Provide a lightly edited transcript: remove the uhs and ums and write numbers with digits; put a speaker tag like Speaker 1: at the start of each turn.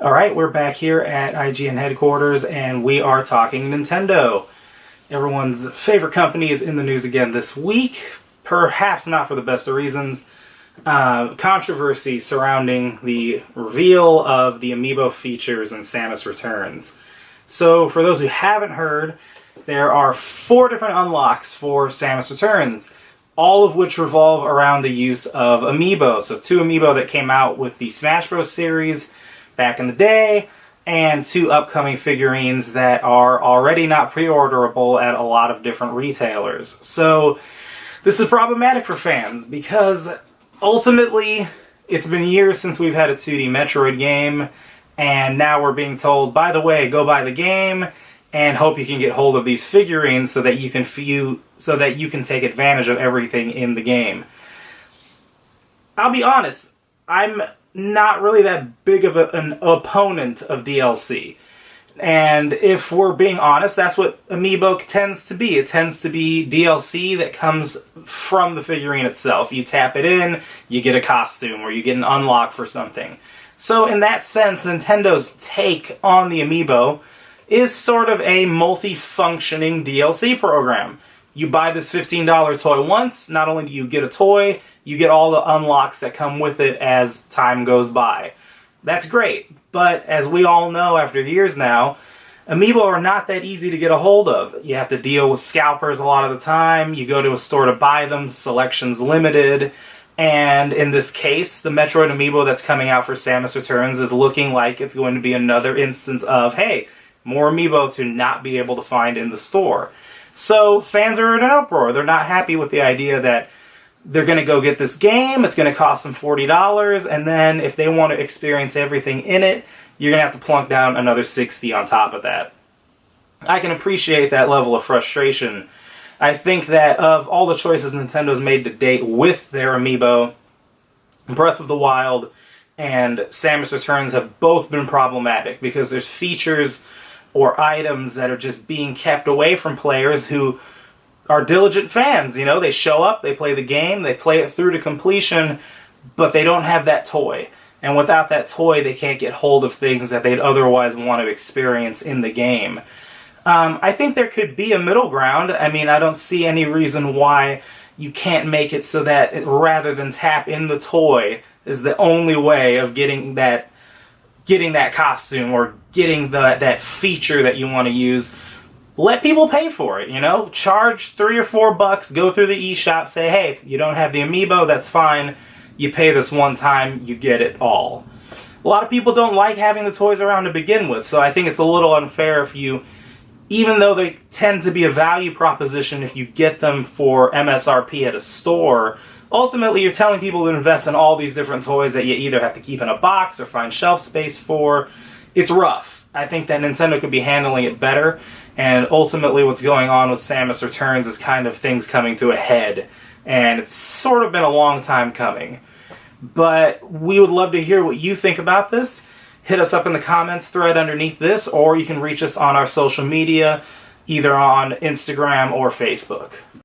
Speaker 1: Alright, we're back here at IGN headquarters and we are talking Nintendo. Everyone's favorite company is in the news again this week, perhaps not for the best of reasons. Controversy surrounding the reveal of the Amiibo features in Samus Returns. So, for those who haven't heard, there are 4 different unlocks for Samus Returns, all of which revolve around the use of Amiibo. So 2 Amiibo that came out with the Smash Bros. Series back in the day, and 2 upcoming figurines that are already not pre-orderable at a lot of different retailers. So this is problematic for fans, because ultimately it's been years since we've had a 2D Metroid game, and now we're being told, by the way, go buy the game and hope you can get hold of these figurines so that you can take advantage of everything in the game. I'll be honest, I'm not really that big of an opponent of DLC. And if we're being honest, that's what Amiibo tends to be. It tends to be DLC that comes from the figurine itself. You tap it in, you get a costume, or you get an unlock for something. So in that sense, Nintendo's take on the Amiibo is sort of a multi-functioning DLC program. You buy this $15 toy once, not only do you get a toy, you get all the unlocks that come with it as time goes by. That's great, but as we all know after years now, Amiibo are not that easy to get a hold of. You have to deal with scalpers a lot of the time, you go to a store to buy them, selection's limited, and in this case, the Metroid Amiibo that's coming out for Samus Returns is looking like it's going to be another instance of, hey, more Amiibo to not be able to find in the store. So fans are in an uproar. They're not happy with the idea that they're going to go get this game, it's going to cost them $40, and then if they want to experience everything in it, you're going to have to plunk down another $60 on top of that. I can appreciate that level of frustration. I think that of all the choices Nintendo's made to date with their Amiibo, Breath of the Wild and Samus Returns have both been problematic because there's features or items that are just being kept away from players who are diligent fans. You know, they show up, they play the game, they play it through to completion, but they don't have that toy. And without that toy, they can't get hold of things that they'd otherwise want to experience in the game. I think there could be a middle ground. I mean, I don't see any reason why you can't make it so that rather than tap in the toy is the only way of getting that costume or getting that feature that you want to use. Let people pay for it, you know? Charge $3 or $4, go through the eShop, say, hey, you don't have the Amiibo, that's fine. You pay this one time, you get it all. A lot of people don't like having the toys around to begin with, so I think it's a little unfair if you, even though they tend to be a value proposition if you get them for MSRP at a store, ultimately you're telling people to invest in all these different toys that you either have to keep in a box or find shelf space for. It's rough. I think that Nintendo could be handling it better, and ultimately what's going on with Samus Returns is kind of things coming to a head, and it's sort of been a long time coming. But we would love to hear what you think about this. Hit us up in the comments thread underneath this, or you can reach us on our social media, either on Instagram or Facebook.